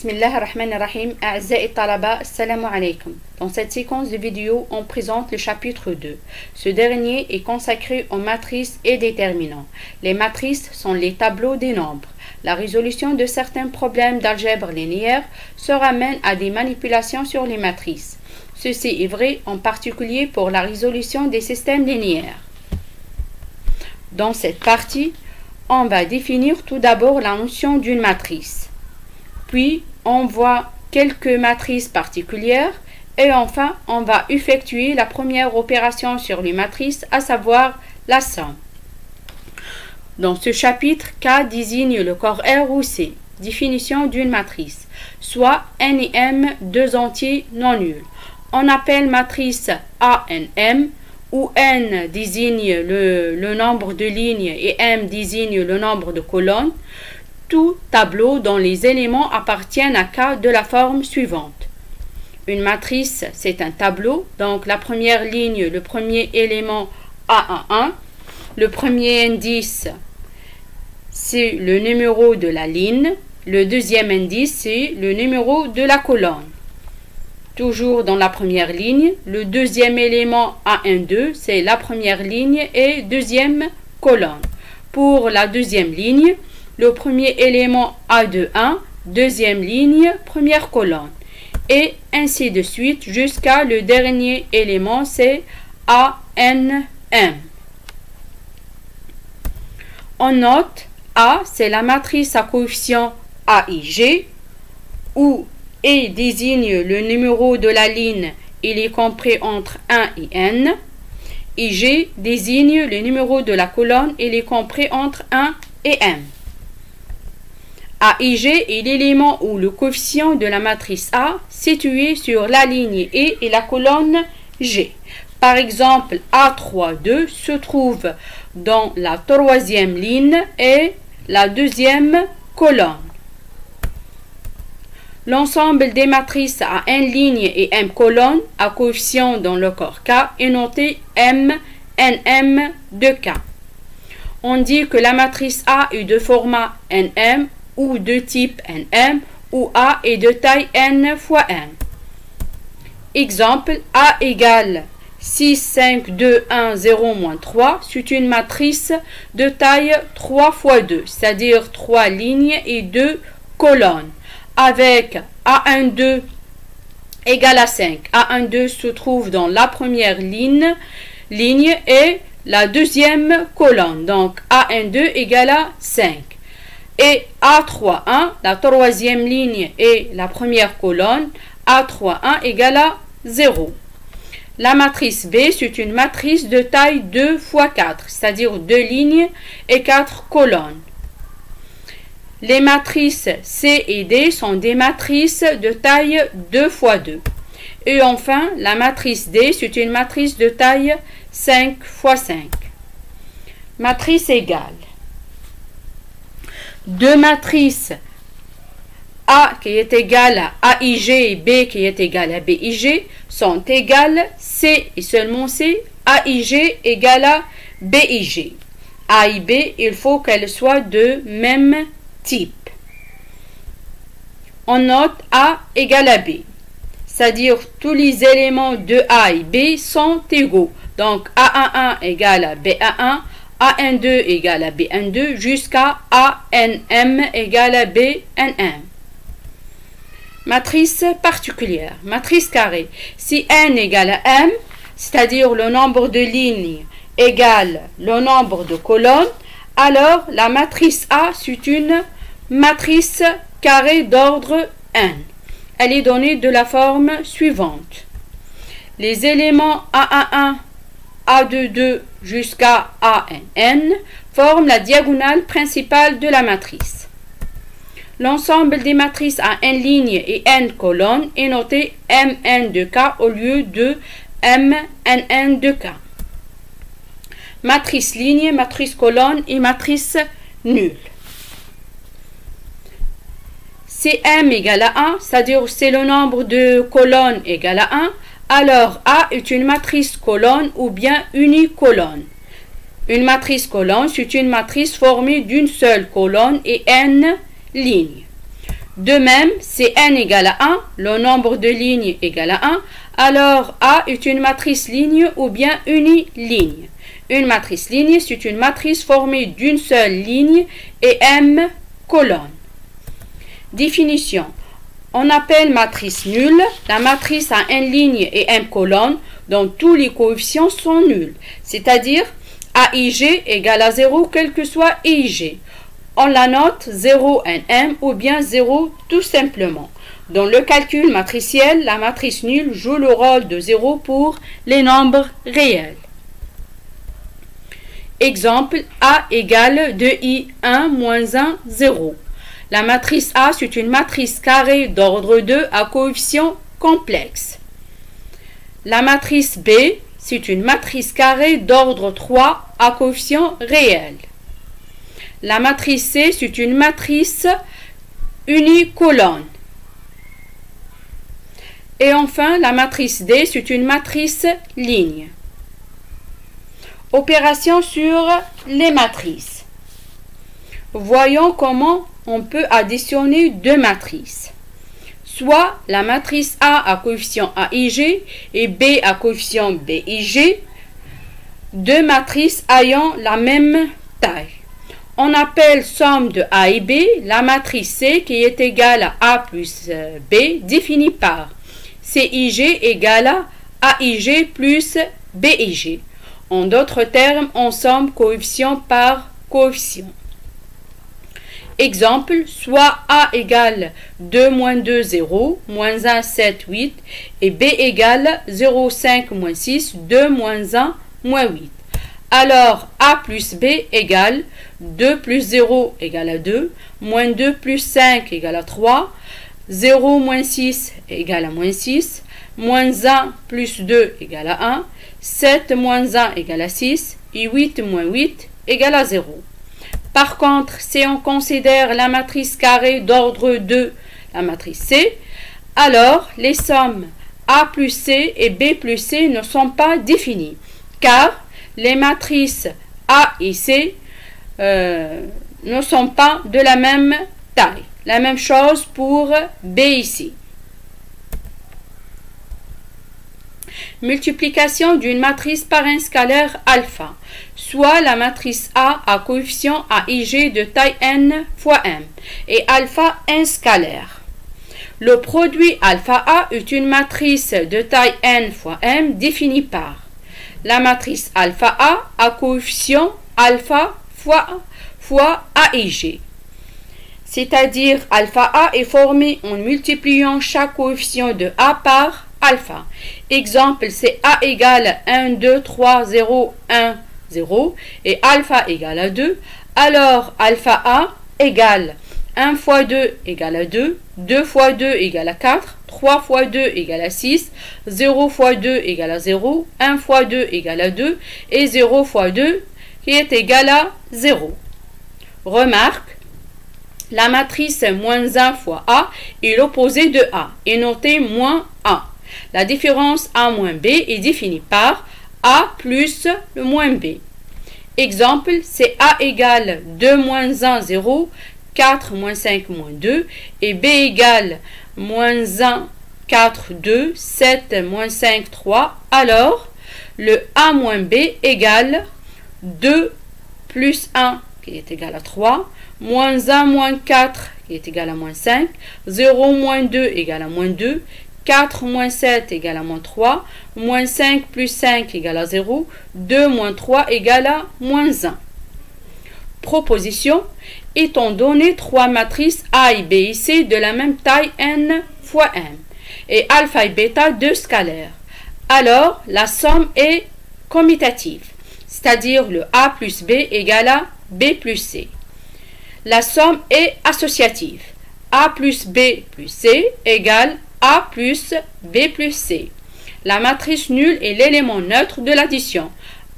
Bismillahirrahmanirrahim. A'azza'i talaba, assalamu alaikum. Dans cette séquence de vidéos, on présente le chapitre 2. Ce dernier est consacré aux matrices et déterminants. Les matrices sont les tableaux des nombres. La résolution de certains problèmes d'algèbre linéaire se ramène à des manipulations sur les matrices. Ceci est vrai en particulier pour la résolution des systèmes linéaires. Dans cette partie, on va définir tout d'abord la notion d'une matrice. Puis, on voit quelques matrices particulières et enfin, on va effectuer la première opération sur les matrices, à savoir la somme. Dans ce chapitre, K désigne le corps R ou C. Définition d'une matrice, soit N et M, deux entiers non nuls. On appelle matrice ANM, où N désigne le nombre de lignes et M désigne le nombre de colonnes. Tout tableau dont les éléments appartiennent à K de la forme suivante. Une matrice, c'est un tableau, donc la première ligne, le premier élément A11, le premier indice, c'est le numéro de la ligne, le deuxième indice, c'est le numéro de la colonne. Toujours dans la première ligne, le deuxième élément A12, c'est la première ligne et deuxième colonne. Pour la deuxième ligne, le premier élément A21, deuxième ligne, première colonne. Et ainsi de suite jusqu'à le dernier élément, c'est ANM. On note A, c'est la matrice à coefficient AIG, où E désigne le numéro de la ligne, il est compris entre 1 et N. IG désigne le numéro de la colonne, il est compris entre 1 et M. AIG est l'élément ou le coefficient de la matrice A situé sur la ligne E et la colonne G. Par exemple, A32 se trouve dans la troisième ligne et la deuxième colonne. L'ensemble des matrices à N lignes et M colonnes à coefficient dans le corps K est noté M, NM de K. On dit que la matrice A est de format NM ou de type NM, où A est de taille N fois N. Exemple, A égale 6, 5, 2, 1, 0, moins 3, c'est une matrice de taille 3 fois 2, c'est-à-dire 3 lignes et 2 colonnes, avec A12 égale à 5. A12 se trouve dans la première ligne et la deuxième colonne, donc A12 égale à 5. Et A31, la troisième ligne et la première colonne, A31 égale à 0. La matrice B, c'est une matrice de taille 2 fois 4, c'est-à-dire 2 lignes et 4 colonnes. Les matrices C et D sont des matrices de taille 2 fois 2. Et enfin, la matrice D, c'est une matrice de taille 5 fois 5. Matrice égale. Deux matrices A qui est égale à AIG et B qui est égale à BIG sont égales C et seulement C, AIG égale à BIG. A et B, il faut qu'elles soient de même type. On note A égale à B, c'est-à-dire tous les éléments de A et B sont égaux. Donc A11 égale à B11, A12 égale à B12 jusqu'à ANM égale à BNM. Matrice particulière, matrice carrée. Si N égale à M, c'est-à-dire le nombre de lignes égale le nombre de colonnes, alors la matrice A c'est une matrice carrée d'ordre N. Elle est donnée de la forme suivante. Les éléments A11, A22 jusqu'à ANN forment la diagonale principale de la matrice. L'ensemble des matrices à N lignes et N colonnes est noté MN de K au lieu de MNN de K. Matrice ligne, matrice colonne et matrice nulle. Si M égale à 1, c'est-à-dire c'est le nombre de colonnes égal à 1, alors A est une matrice colonne ou bien unicolonne. Une matrice colonne, c'est une matrice formée d'une seule colonne et N lignes. De même, si n égale à 1, le nombre de lignes égale à 1, alors A est une matrice ligne ou bien uniligne. Une matrice ligne, c'est une matrice formée d'une seule ligne et m colonnes. Définition. On appelle matrice nulle la matrice à n lignes et m colonnes dont tous les coefficients sont nuls, c'est-à-dire aij égale à 0 quel que soit ij. On la note 0 nm ou bien 0 tout simplement. Dans le calcul matriciel, la matrice nulle joue le rôle de 0 pour les nombres réels. Exemple, A égale 2i1 moins 1, 0. La matrice A, c'est une matrice carrée d'ordre 2 à coefficient complexe. La matrice B, c'est une matrice carrée d'ordre 3 à coefficient réel. La matrice C, c'est une matrice unicolonne. Et enfin, la matrice D, c'est une matrice ligne. Opération sur les matrices. Voyons comment on peut additionner deux matrices. Soit la matrice A à coefficient aij et B à coefficient bij, deux matrices ayant la même taille. On appelle somme de A et B la matrice C qui est égale à A plus B définie par Cij égale à Aij plus Bij. En d'autres termes, on somme coefficient par coefficient. Exemple, soit A égale 2 moins 2, 0, moins 1, 7, 8, et B égale 0, 5, moins 6, 2, moins 1, moins 8. Alors, A plus B égale 2 plus 0 égale à 2, moins 2 plus 5 égale à 3, 0 moins 6 égale à moins 6, moins 1 plus 2 égale à 1, 7 moins 1 égale à 6, et 8 moins 8 égale à 0. Par contre, si on considère la matrice carrée d'ordre 2, la matrice C, alors les sommes A plus C et B plus C ne sont pas définies, car les matrices A et C ne sont pas de la même taille. La même chose pour B ici. Multiplication d'une matrice par un scalaire alpha, soit la matrice A à coefficient aij de taille n fois m, et alpha un scalaire. Le produit alpha A est une matrice de taille n fois m définie par la matrice alpha A à coefficient alpha fois aij. C'est-à-dire alpha A est formé en multipliant chaque coefficient de A par alpha. Exemple, c'est A égale 1, 2, 3, 0, 1, 0 et alpha égale à 2. Alors alpha A égale 1 fois 2 égale à 2, 2 fois 2 égale à 4, 3 fois 2 égale à 6, 0 fois 2 égale à 0, 1 fois 2 égale à 2 et 0 fois 2 qui est égal à 0. Remarque, la matrice moins 1 fois A est l'opposé de A et notée moins 1. La différence A moins B est définie par A plus le moins B. Exemple, c'est A égale 2 moins 1, 0, 4 moins 5 moins 2 et B égale moins 1, 4, 2, 7 moins 5, 3. Alors, le A moins B égale 2 plus 1 qui est égal à 3, moins 1 moins 4 qui est égal à moins 5, 0 moins 2 égale à moins 2, 4 moins 7 égale à moins 3, moins 5 plus 5 égale à 0, 2 moins 3 égale à moins 1. Proposition, étant donné trois matrices A et B et C de la même taille n fois m, et alpha et bêta deux scalaires, alors la somme est commutative, c'est-à-dire le A plus B égale à B plus C. La somme est associative, A plus B plus C égale A plus B plus C. La matrice nulle est l'élément neutre de l'addition.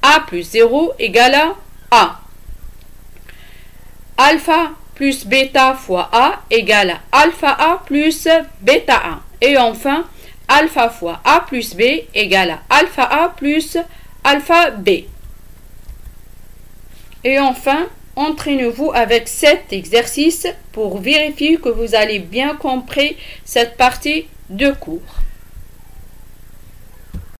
A plus 0 égale à A. Alpha plus bêta fois A égale à alpha A plus bêta A. Et enfin, alpha fois A plus B égale à alpha A plus alpha B. Et enfin, Entraînez-vous avec cet exercice pour vérifier que vous avez bien compris cette partie de cours.